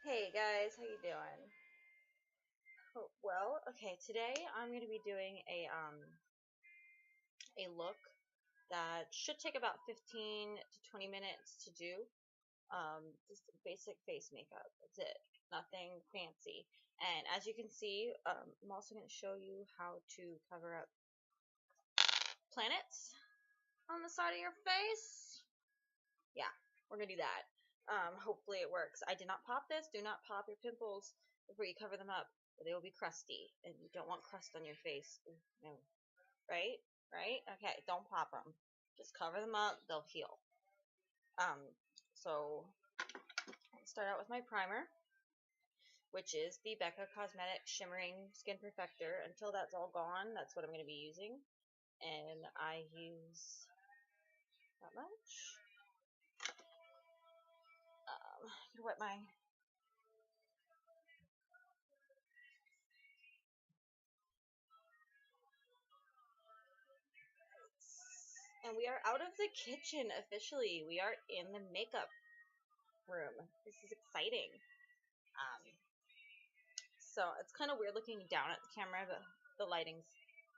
Hey guys, how you doing? Well, okay, today I'm going to be doing a look that should take about 15 to 20 minutes to do. Just basic face makeup. That's it. Nothing fancy. And as you can see, I'm also going to show you how to cover up planets on the side of your face. Yeah, we're going to do that. Hopefully it works. I did not pop this. Do not pop your pimples before you cover them up. They will be crusty, and you don't want crust on your face. No. Right? Right? Okay, don't pop them. Just cover them up. They'll heal. Um, so I'll start out with my primer, which is the Becca Cosmetics Shimmering Skin Perfector. Until that's all gone, that's what I'm going to be using. And I use that much. I'm going to wet my and we are out of the kitchen officially. We are in the makeup room. This is exciting. Um, so it's kind of weird looking down at the camera, but the lighting's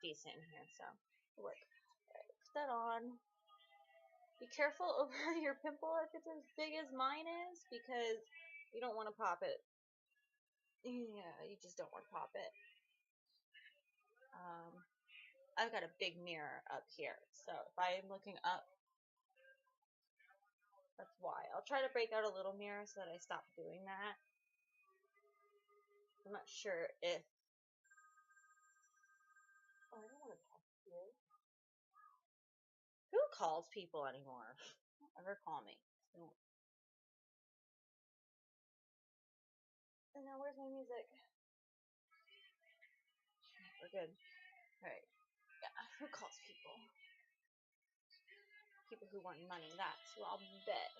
decent in here, so it'll work. Right, put that on. Be careful over your pimple if it's as big as mine is, because you don't want to pop it. Yeah, you just don't want to pop it. I've got a big mirror up here, so if I am looking up, that's why. I'll try to break out a little mirror so that I stop doing that. I'm not sure if... Oh, I don't want to text you. Who calls people anymore? Don't ever call me. Don't. And now where's my music? We're good. Alright. Yeah, who calls people? People who want money. That's who I'll bet.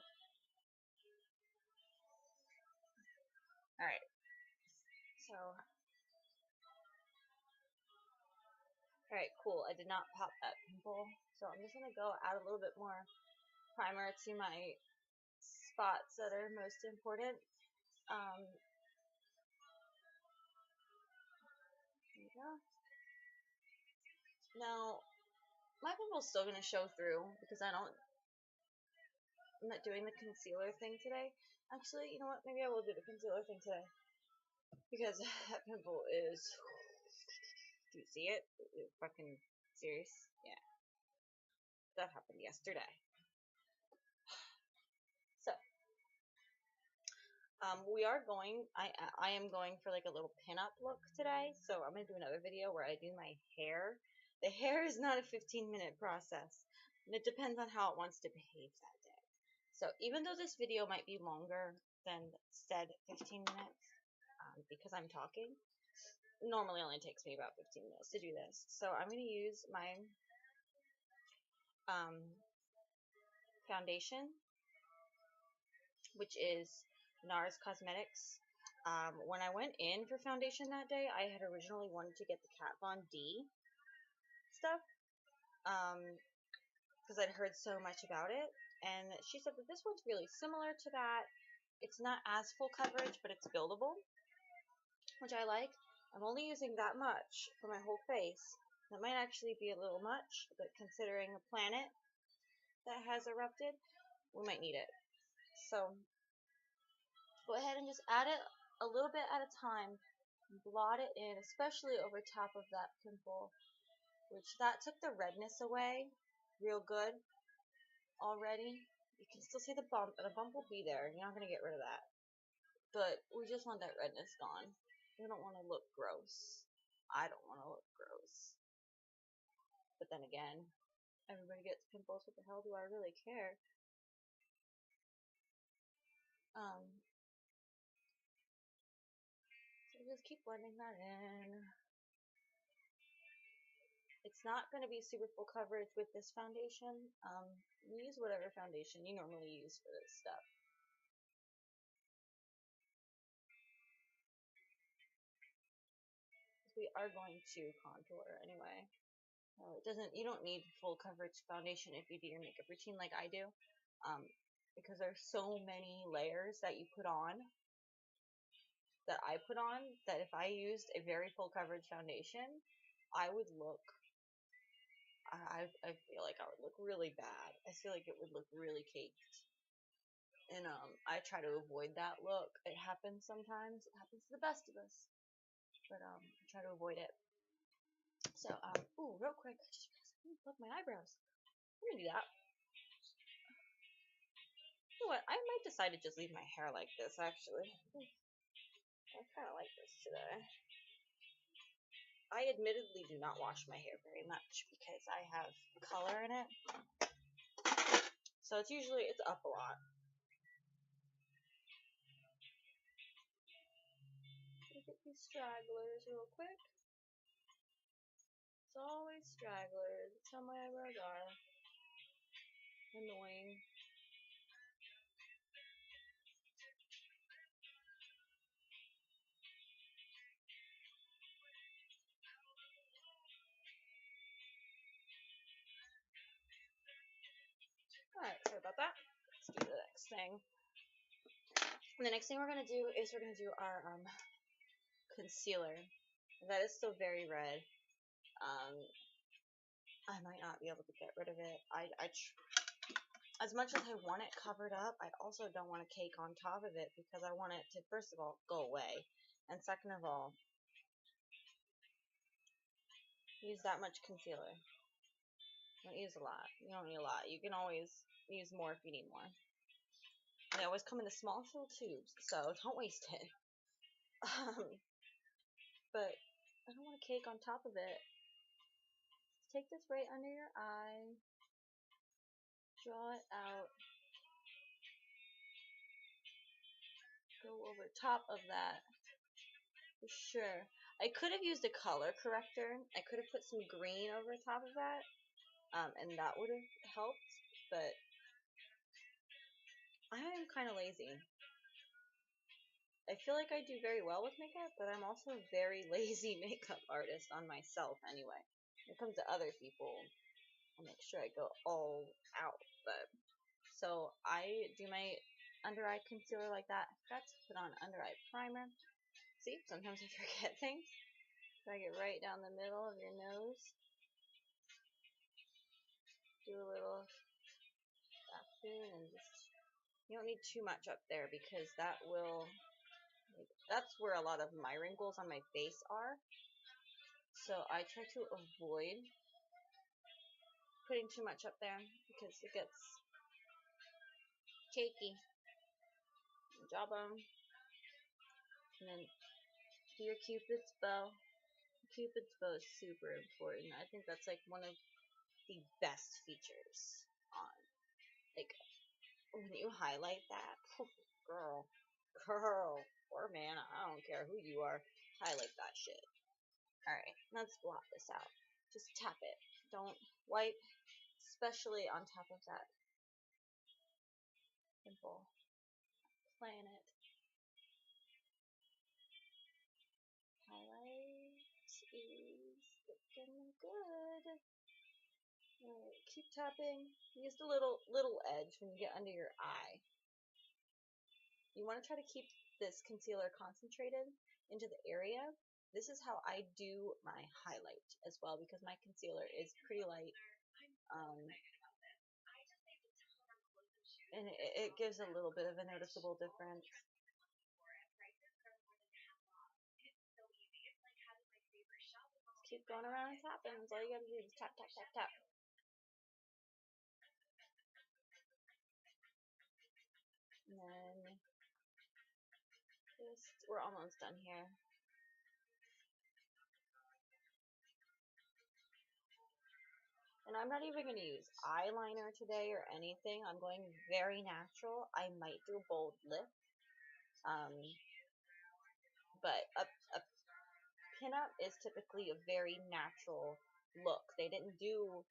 Alright. So... Alright, cool. I did not pop that pimple. So I'm just going to go add a little bit more primer to my spots that are most important. There you go. Now, my pimple's still going to show through because I'm not doing the concealer thing today. Actually, you know what? Maybe I will do the concealer thing today. Because that pimple is... Do you see it? Fucking serious? Yeah. That happened yesterday. So, we are going... I am going for like a little pin-up look today. So I'm going to do another video where I do my hair. The hair is not a 15-minute process. And it depends on how it wants to behave that day. So even though this video might be longer than said 15 minutes, because I'm talking, normally only takes me about 15 minutes to do this. So I'm going to use my foundation, which is NYX Cosmetics. When I went in for foundation that day, I had originally wanted to get the Kat Von D stuff, because I'd heard so much about it, and she said that this one's really similar to that. It's not as full coverage, but it's buildable, which I like. I'm only using that much for my whole face. That might actually be a little much, but considering a planet that has erupted, we might need it. So go ahead and just add it a little bit at a time. Blot it in, especially over top of that pimple, which that took the redness away real good already. You can still see the bump, and the bump will be there. You're not going to get rid of that. But we just want that redness gone. We don't want to look gross. I don't want to look gross. But then again, everybody gets pimples. What the hell do I really care? So just keep blending that in. It's not going to be super full coverage with this foundation. Use whatever foundation you normally use for this stuff. We are going to contour anyway. It doesn't. You don't need full coverage foundation if you do your makeup routine like I do, because there's so many layers that you put on that I put on that if I used a very full coverage foundation, I would look, I feel like I would look really bad. I feel like it would look really caked. And I try to avoid that look. It happens sometimes. It happens to the best of us. But I try to avoid it. So, ooh, real quick, I just realized I love my eyebrows. I'm gonna do that. You know what? I might decide to just leave my hair like this, actually. I kind of like this today. I admittedly do not wash my hair very much because I have color in it. So it's up a lot. Look at these stragglers real quick. It's always stragglers. That's how my eyebrows are. Annoying. Alright, sorry about that. Let's do the next thing. And the next thing we're going to do is we're going to do our concealer. That is still very red. I might not be able to get rid of it. As much as I want it covered up, I also don't want a cake on top of it because I want it to, first of all, go away. And second of all, use that much concealer. Don't use a lot. You don't need a lot. You can always use more if you need more. They always come in the small little tubes, so don't waste it. But I don't want a cake on top of it. Take this right under your eye. Draw it out. Go over top of that. For sure. I could have used a color corrector. I could have put some green over top of that. And that would have helped. But I am kind of lazy. I feel like I do very well with makeup, but I'm also a very lazy makeup artist on myself anyway. When it comes to other people, I'll make sure I go all out. But so I do my under eye concealer like that. I forgot to put on under eye primer. See, sometimes I forget things. Drag it right down the middle of your nose. Do a little spoon and just, you don't need too much up there because that's where a lot of my wrinkles on my face are. So I try to avoid putting too much up there because it gets cakey. Jawbone. And then do your cupid's bow. Cupid's bow is super important. I think that's like one of the best features on, like, when you highlight that, girl, or man, I don't care who you are, highlight that shit. Alright, let's blot this out. Just tap it. Don't wipe, especially on top of that pimple. Planet. Highlight is looking good. Alright, keep tapping. Use the little edge when you get under your eye. You want to try to keep this concealer concentrated into the area. This is how I do my highlight as well because my concealer is pretty light. And it gives a little bit of a noticeable difference. Keep going around and tapping. That's all you gotta do. Just tap, tap, tap, tap. And then we're almost done here. And I'm not even going to use eyeliner today or anything. I'm going very natural. I might do a bold lip. But a pinup is typically a very natural look. They didn't do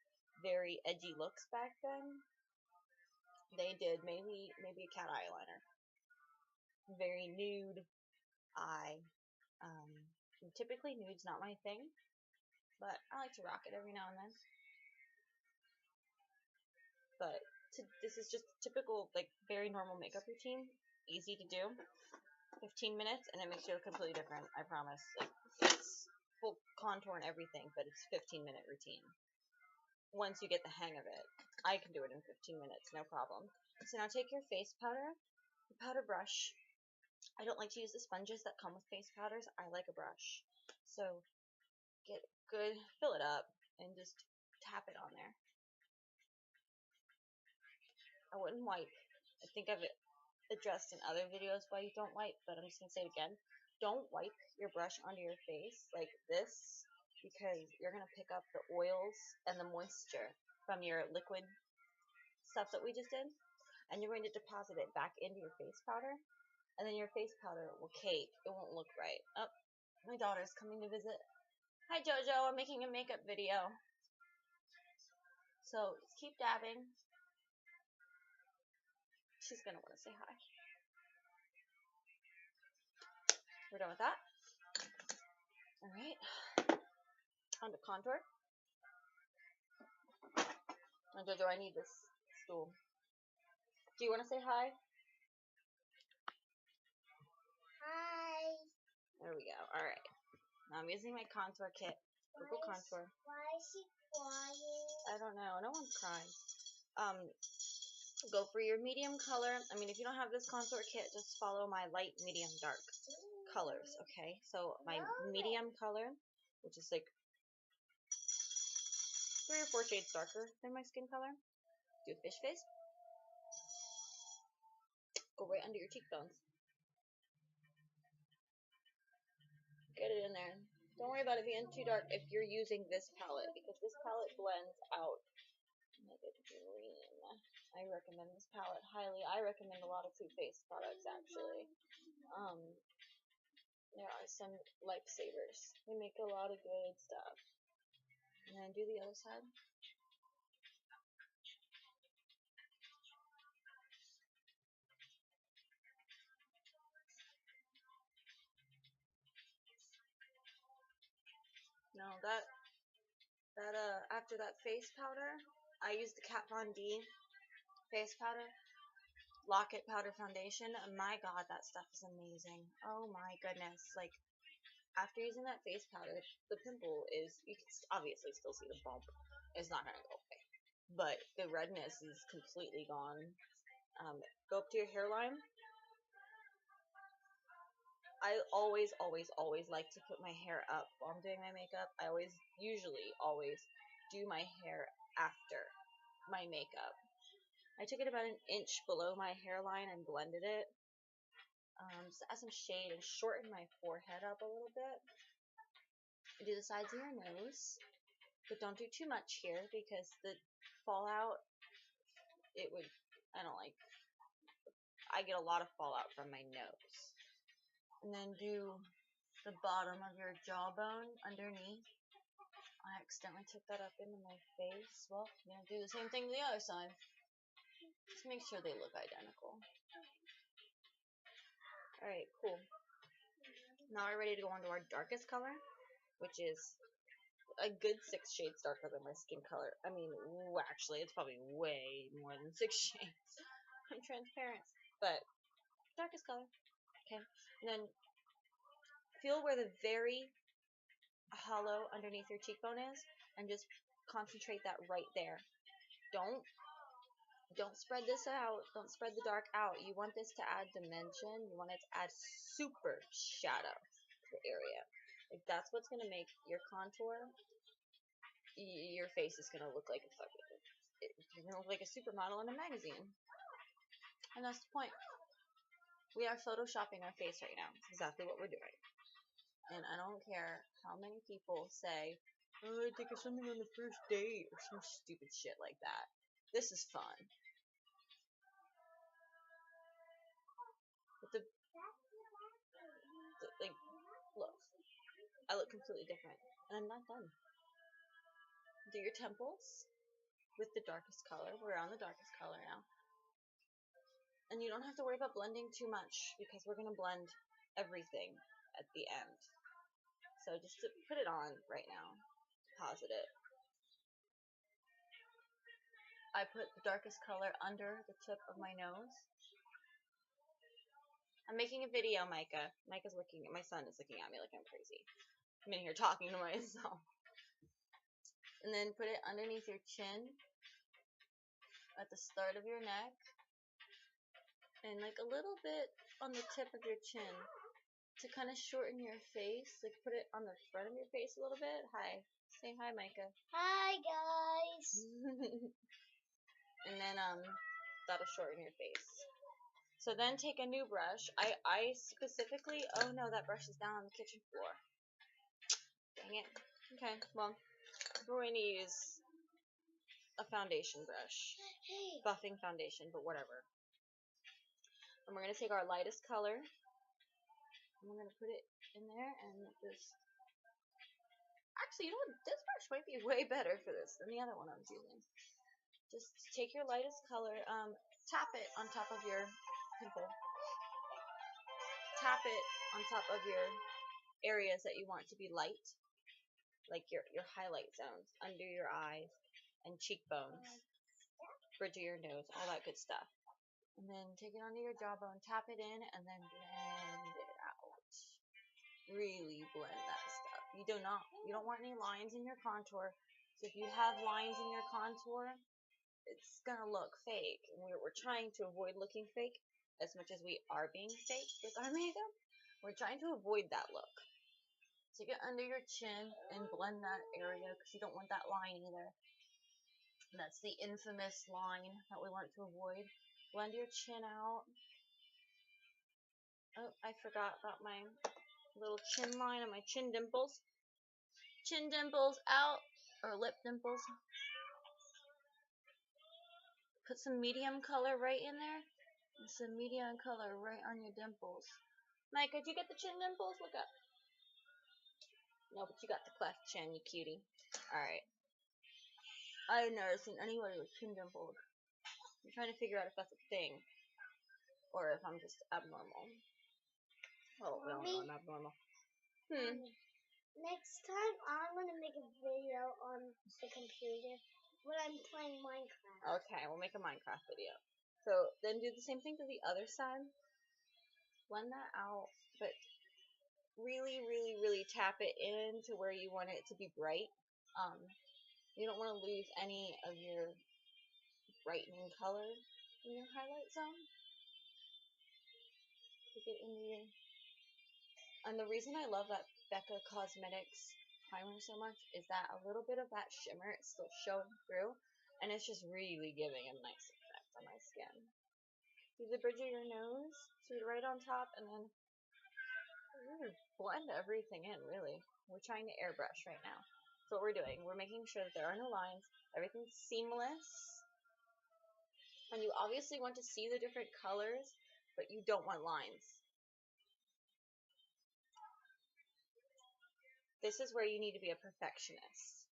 very edgy looks back then. They did maybe a cat eyeliner. Very nude eye. Typically nude's not my thing, but I like to rock it every now and then. But this is just typical, like, very normal makeup routine. Easy to do. 15 minutes, and it makes you look completely different. I promise. Like, it's full contour and everything, but it's 15-minute routine. Once you get the hang of it, I can do it in 15 minutes, no problem. So now take your face powder, the powder brush. I don't like to use the sponges that come with face powders. I like a brush. So get good, fill it up, and just tap it on there. I wouldn't wipe. I think I've addressed in other videos why you don't wipe, but I'm just going to say it again. Don't wipe your brush onto your face like this, because you're going to pick up the oils and the moisture from your liquid stuff that we just did, and you're going to deposit it back into your face powder, and then your face powder will cake. It won't look right. Oh, my daughter's coming to visit. Hi, Jojo. I'm making a makeup video. So just keep dabbing. She's going to want to say hi. We're done with that. Alright. On to contour. And Jojo, I need this stool. Do you want to say hi? Hi. There we go. Alright. Now I'm using my contour kit. Purple contour. Why is she crying? I don't know. No one's crying. Go for your medium color. I mean, if you don't have this contour kit, just follow my light, medium, dark colors, okay? So my medium color, which is like 3 or 4 shades darker than my skin color. Do a fish face. Go right under your cheekbones. Get it in there. Don't worry about it being too dark if you're using this palette, because this palette blends out. Make it green. I recommend this palette highly. I recommend a lot of Too Faced products, actually. There are some lifesavers. They make a lot of good stuff. And then do the other side. No, after that face powder, I use the Kat Von D face powder, Lock-It powder foundation. My god, that stuff is amazing. Oh my goodness. Like, after using that face powder, the pimple is, you can obviously still see the bump. It's not going to go away. But the redness is completely gone. Go up to your hairline. I always like to put my hair up while I'm doing my makeup. I usually always do my hair after my makeup. I took it about an inch below my hairline and blended it. Just to add some shade and shorten my forehead up a little bit. Do the sides of your nose, but don't do too much here because the fallout, I get a lot of fallout from my nose. And then do the bottom of your jawbone underneath. I accidentally took that up into my face. Well, I'm going to do the same thing to the other side. Just make sure they look identical. Alright, cool. Now we're ready to go on to our darkest color, which is a good 6 shades darker than my skin color. I mean, actually, it's probably way more than 6 shades. I'm transparent. But, darkest color. Okay. And then, feel where the very hollow underneath your cheekbone is, and just concentrate that right there. Don't spread this out. Don't spread the dark out. You want this to add dimension. You want it to add super shadow to the area. Like, that's what's going to make your contour, your face is going to look like a you're going to look like a supermodel in a magazine. And that's the point. We are photoshopping our face right now. That's exactly what we're doing. And I don't care how many people say, oh, I think of something on the first date, or some stupid shit like that. This is fun. But like, look. I look completely different. And I'm not done. Do your temples with the darkest color. We're on the darkest color now. And you don't have to worry about blending too much, because we're going to blend everything at the end. So just to put it on right now. Deposit it. I put the darkest color under the tip of my nose. I'm making a video, Micah. Micah's looking at, my son is looking at me like I'm crazy. I'm in here talking to myself. And then put it underneath your chin, at the start of your neck, and like a little bit on the tip of your chin to kind of shorten your face. Like put it on the front of your face a little bit. Hi. Say hi, Micah. Hi, guys. And then that'll shorten your face. So then take a new brush. I specifically, oh no, that brush is down on the kitchen floor. Dang it. Okay, well, we're going to use a foundation brush. Buffing foundation, but whatever. And we're going to take our lightest color, and we're going to put it in there, and just, actually, you know what, this brush might be way better for this than the other one I was using. Just take your lightest color, tap it on top of your pimple. Tap it on top of your areas that you want to be light, like your highlight zones, under your eyes and cheekbones, bridge of your nose, all that good stuff. And then take it onto your jawbone, tap it in, and then blend it out. Really blend that stuff. You don't want any lines in your contour. So if you have lines in your contour, it's gonna look fake. And we're trying to avoid looking fake as much as we are being fake with our makeup. We're trying to avoid that look. Take it under your chin and blend that area because you don't want that line either. That's the infamous line that we want to avoid. Blend your chin out. Oh, I forgot about my little chin line and my chin dimples. Chin dimples out, or lip dimples. Put some medium color right in there. And some medium color right on your dimples. Micah, did you get the chin dimples? Look up. No, but you got the cleft chin, you cutie. Alright. I've never seen anybody with chin dimples. I'm trying to figure out if that's a thing. Or if I'm just abnormal. Oh, we all know I'm abnormal. Next time, I'm going to make a video on the computer when I'm playing Minecraft. Okay, we'll make a Minecraft video. So, then do the same thing to the other side. Blend that out, but really, really, really tap it into where you want it to be bright. You don't want to lose any of your brightening color in your highlight zone. Take it into your... And the reason I love that Becca Cosmetics primer so much is that a little bit of that shimmer is still showing through, and it's just really giving a nice effect on my skin. Do the bridge of your nose, so right on top, and then blend everything in, really. We're trying to airbrush right now. That's what we're doing. We're making sure that there are no lines, everything's seamless, and you obviously want to see the different colors, but you don't want lines. This is where you need to be a perfectionist.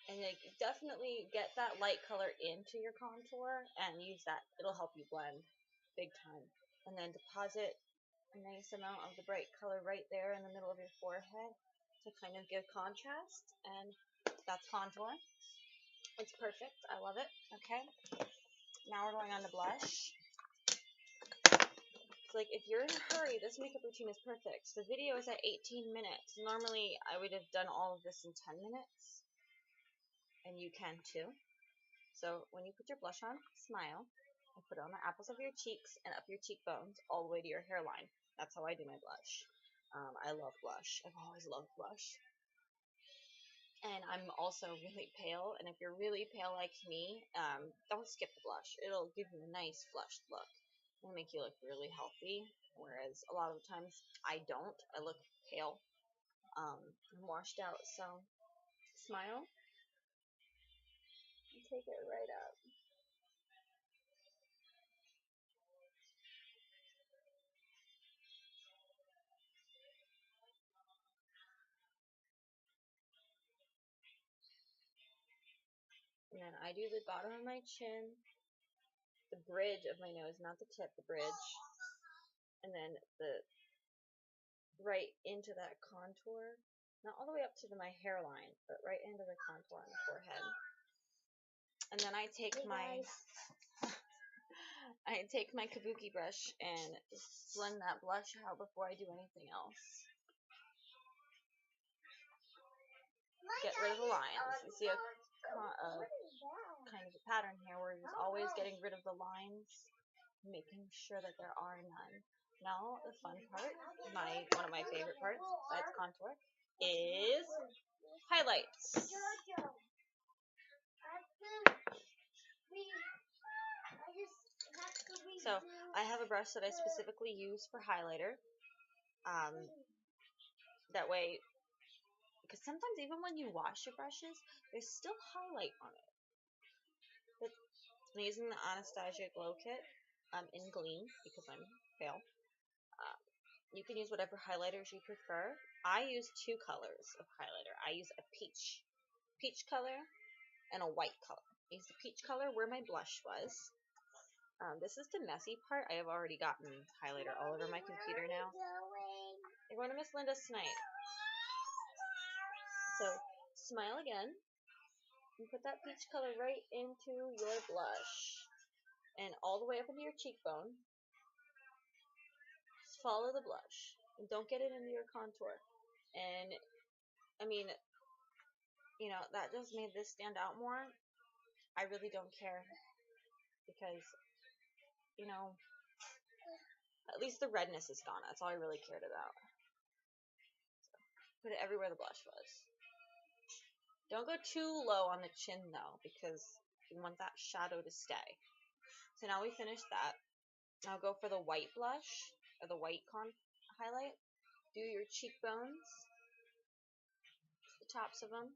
And like, definitely get that light color into your contour and use that. It'll help you blend big time. And then deposit a nice amount of the bright color right there in the middle of your forehead to kind of give contrast. And that's contour. It's perfect. I love it. Okay. Now we're going on to blush. So like, if you're in a hurry, this makeup routine is perfect. The video is at 18 minutes. Normally, I would have done all of this in 10 minutes. And you can too. So when you put your blush on, smile, and put it on the apples of your cheeks and up your cheekbones all the way to your hairline. That's how I do my blush. I love blush. I've always loved blush. And I'm also really pale, and if you're really pale like me, don't skip the blush. It'll give you a nice flushed look. It'll make you look really healthy, whereas a lot of the times I don't. I look pale. I'm washed out, so smile. Take it right up. And then I do the bottom of my chin, the bridge of my nose, not the tip, the bridge. And then the right into that contour. Not all the way up to my hairline, but right into the contour on the forehead. And then I take my kabuki brush and just blend that blush out before I do anything else. Get rid of the lines. You see a kind of a pattern here where you're just always getting rid of the lines, making sure that there are none. Now the fun part, one of my favorite parts besides contour, is highlights. So I have a brush that I specifically use for highlighter. That way, because sometimes even when you wash your brushes, there's still highlight on it. But I'm using the Anastasia Glow Kit in Gleam because I'm pale. You can use whatever highlighters you prefer. I use two colors of highlighter. I use a peach color and a white color. I use the peach color where my blush was. This is the messy part. I have already gotten highlighter all over my computer now. You're going to Miss Linda's tonight. So smile again and put that peach color right into your blush and all the way up into your cheekbone. Just follow the blush and don't get it into your contour. And I mean, that just made this stand out more. I really don't care because, at least the redness is gone. That's all I really cared about. So, put it everywhere the blush was. Don't go too low on the chin though, because you want that shadow to stay. So now we finished that. Now go for the white blush, or the white highlight. Do your cheekbones, the tops of them,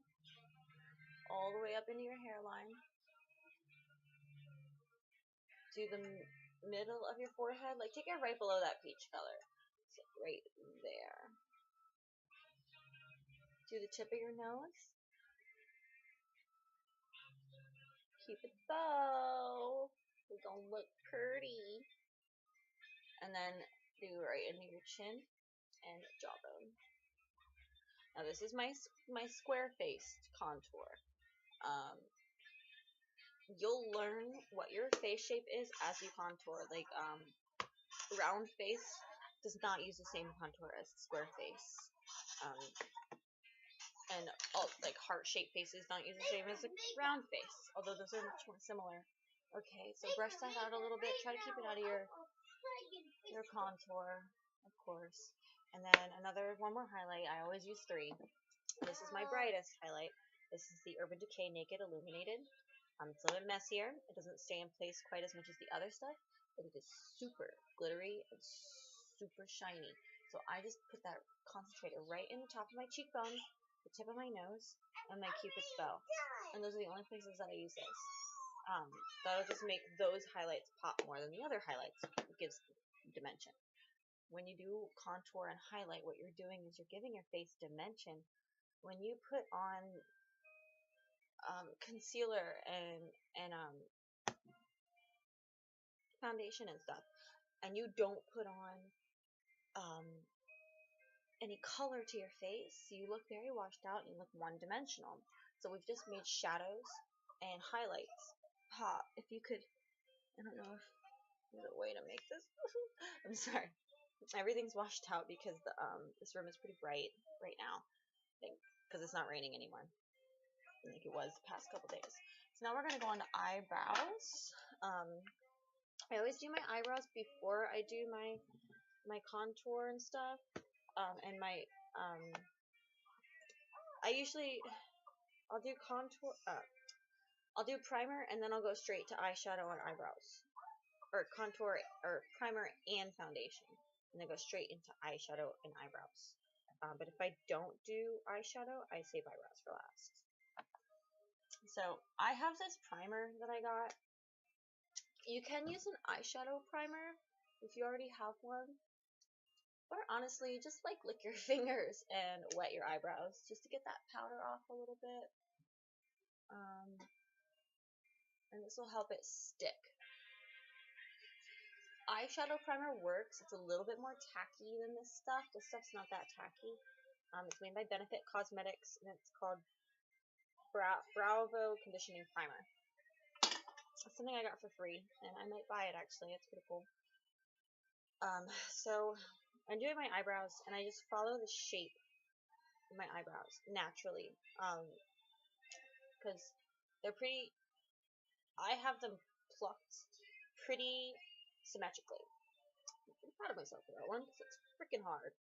all the way up into your hairline. Do the middle of your forehead, like take it right below that peach color. So right there. Do the tip of your nose. Keep it bow. We're gonna look pretty. And then do right into your chin and jawbone. Now this is my square-faced contour. You'll learn what your face shape is as you contour. Like round face does not use the same contour as square face. And like heart-shaped faces don't use the same as a round face, although those are much more similar. Okay, so brush that out a little bit. Try to keep it out of your contour, of course. And then one more highlight. I always use three. This is my brightest highlight. This is the Urban Decay Naked Illuminated. It's a little bit messier. It doesn't stay in place quite as much as the other stuff, but it is super glittery and super shiny. So I just put that concentrator right in the top of my cheekbone, the tip of my nose, and my cupid's bow. And those are the only places that I use this. That'll just make those highlights pop more than the other highlights. It gives dimension. When you do contour and highlight, what you're doing is you're giving your face dimension. When you put on concealer and foundation and stuff, and you don't put on any color to your face, you look very washed out and you look one-dimensional. So we've just made shadows and highlights pop. If you could, I don't know if there's a way to make this. I'm sorry. Everything's washed out because this room is pretty bright right now, I think, because it's not raining anymore like it was the past couple days. So now we're going to go on to eyebrows. I always do my eyebrows before I do my contour and stuff. And I'll do contour, I'll do primer, and then I'll go straight to eyeshadow and eyebrows. Or contour, or primer and foundation. And then go straight into eyeshadow and eyebrows. But if I don't do eyeshadow, I save eyebrows for last. So I have this primer that I got. You can use an eyeshadow primer if you already have one. Or honestly, just like lick your fingers and wet your eyebrows just to get that powder off a little bit. And this will help it stick. Eyeshadow primer works. It's a little bit more tacky than this stuff. This stuff's not that tacky. It's made by Benefit Cosmetics, and it's called Bravo Conditioning Primer. It's something I got for free, and I might buy it actually. It's pretty cool. So I'm doing my eyebrows, and I just follow the shape of my eyebrows naturally, because they're pretty. I have them plucked pretty symmetrically. I'm pretty proud of myself for that one because it's freaking hard.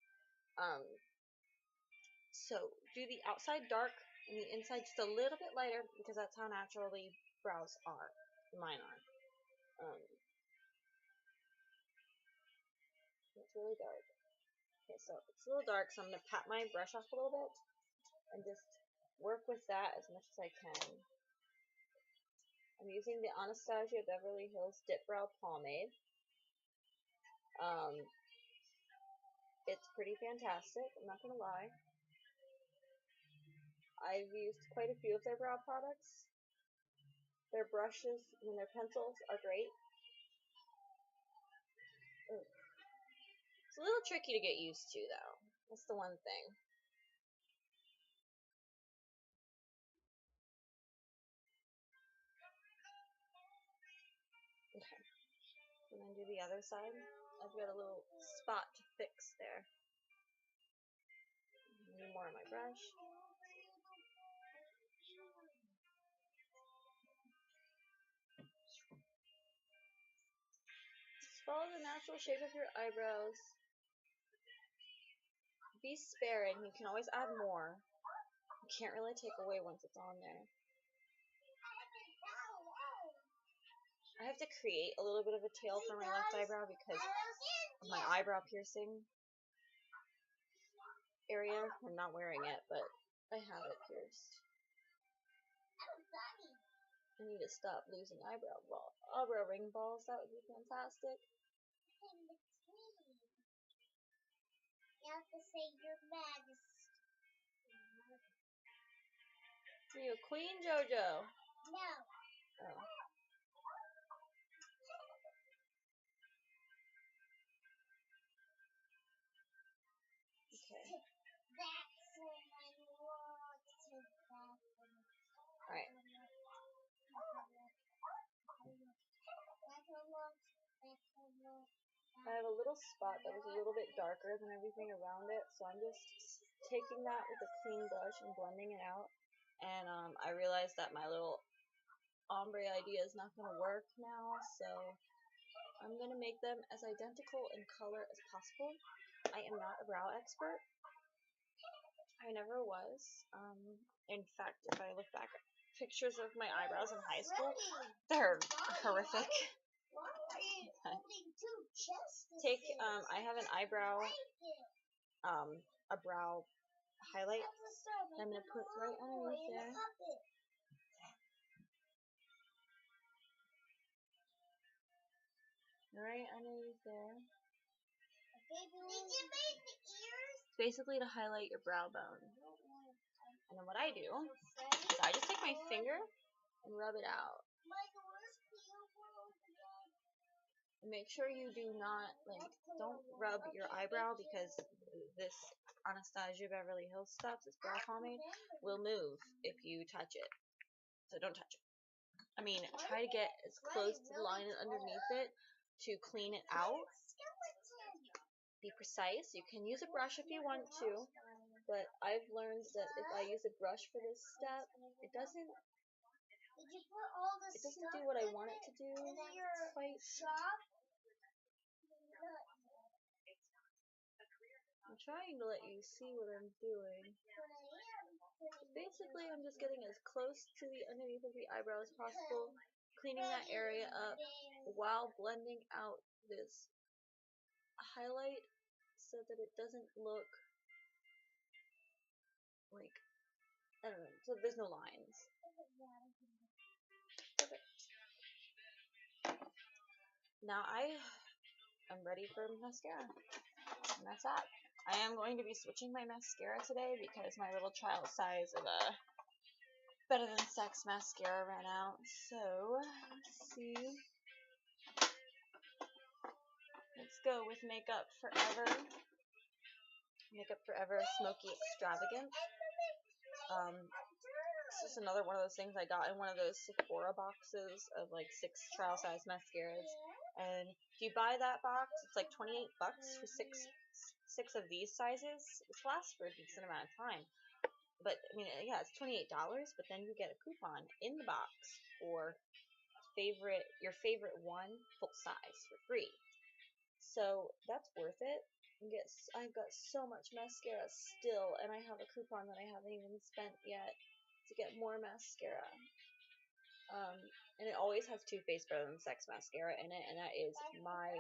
So do the outside dark and the inside just a little bit lighter because that's how naturally brows are. Mine are. It's really dark. Okay, so it's a little dark, so I'm going to pat my brush off a little bit and just work with that as much as I can. I'm using the Anastasia Beverly Hills Dip Brow Pomade. It's pretty fantastic, I'm not going to lie. I've used quite a few of their brow products. Their brushes and their pencils are great. Ooh. It's a little tricky to get used to, though. That's the one thing. Okay. And then do the other side. I've got a little spot to fix there. Need more on my brush. Just follow the natural shape of your eyebrows. Be sparing. You can always add more. You can't really take away once it's on there. I have to create a little bit of a tail for my left eyebrow because of my eyebrow piercing area. I'm not wearing it, but I have it pierced. I need to stop losing eyebrow ring balls. That would be fantastic. You have to say your majesty. Are you a queen, JoJo? No. Oh. Okay. Alright. I have a little spot that was a little bit darker than everything around it, so I'm just taking that with a clean brush and blending it out. And I realized that my little ombre idea is not going to work now, so I'm going to make them as identical in color as possible. I am not a brow expert. I never was. In fact, if I look back at pictures of my eyebrows in high school, they're horrific. Take, I have an eyebrow, a brow highlight that I'm going to put right underneath there. Right underneath there. It's basically to highlight your brow bone. And then what I do is I just take my finger and rub it out. And make sure you do not, don't rub your eyebrow because this Anastasia Beverly Hills stuff, this brow pomade, will move if you touch it. So don't touch it. I mean, try to get as close to the line underneath it to clean it out. Be precise. You can use a brush if you want to, but I've learned that if I use a brush for this step, it doesn't do what I want it to do quite. I'm trying to let you see what I'm doing. Basically, I'm just getting as close to the underneath of the eyebrow as possible, cleaning that area up while blending out this highlight so that it doesn't look like, I don't know, so there's no lines. Perfect. Now I am ready for mascara, and that's that. I am going to be switching my mascara today because my little child size of a Better Than Sex mascara ran out. So, let's see. Let's go with Makeup Forever. Makeup Forever Smoky Extravagant. just another one of those things I got in one of those Sephora boxes of like 6 trial size mascaras. And if you buy that box, it's like $28 for six of these sizes, which lasts for a decent amount of time. But I mean, yeah, it's $28, but then you get a coupon in the box for your favorite one full size for free. So that's worth it. I've got so much mascara still, and I have a coupon that I haven't even spent yet to get more mascara. And it always has Too Faced Better Than Sex mascara in it, and that is my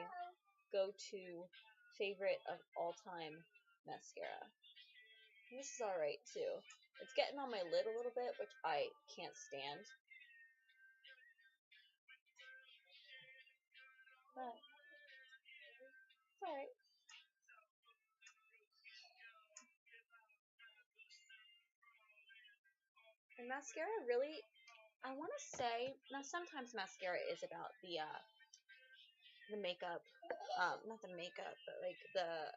go-to favorite of all time mascara. And this is alright too. It's getting on my lid a little bit, which I can't stand. But it's alright. And mascara really, I want to say, now sometimes mascara is about the makeup, not the makeup, but like the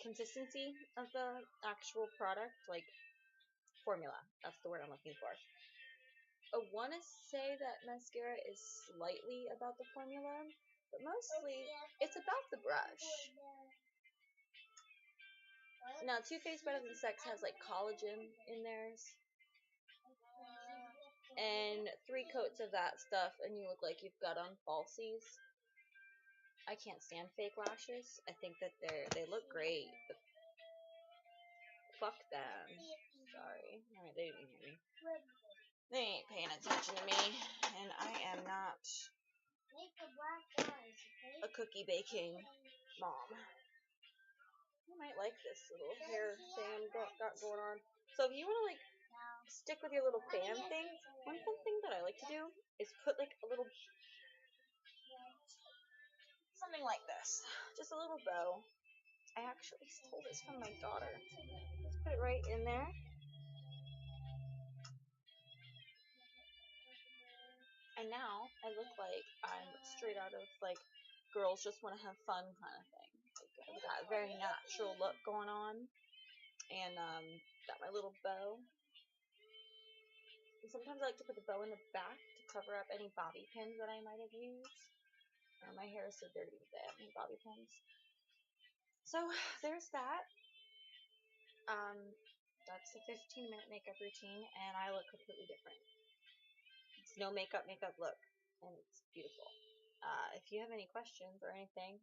consistency of the actual product, like formula. That's the word I'm looking for. I want to say that mascara is slightly about the formula, but mostly it's about the brush. Now, Too Faced Better Than Sex has like collagen in theirs, and 3 coats of that stuff, and you look like you've got on falsies. I can't stand fake lashes. I think that they look great, but fuck them. Sorry. Alright, they didn't hear me. They ain't paying attention to me, and I am not a cookie baking mom. You might like this little hair thing I've got going on. So if you want to like stick with your little fan thing, one fun thing that I like to do is put like a little something like this, just a little bow. I actually stole this from my daughter. Let's put it right in there. And now I look like I'm straight out of like girls just want to have fun kind of thing. Like, I've got a very natural look going on, and got my little bow. And sometimes I like to put the bow in the back to cover up any bobby pins that I might have used. My hair is so dirty today. I have any bobby pins. So there's that. That's a 15-minute makeup routine, and I look completely different. It's no makeup look, and it's beautiful. If you have any questions or anything,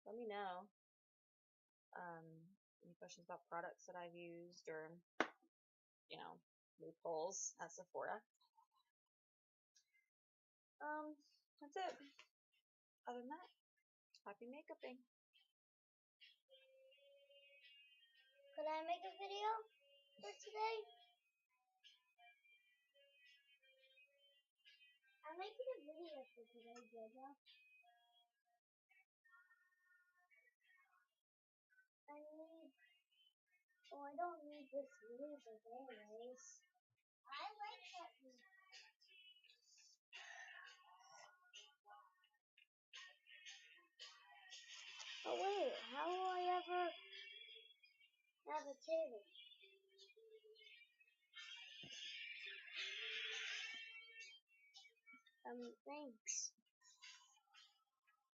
let me know. Any questions about products that I've used, or loopholes at Sephora. That's it. Other than that, happy makeuping. Could I make a video for today? I'm making a video for today, Jojo. I don't need this music anyways. I like that music. Oh wait, how will I ever have a table? Thanks.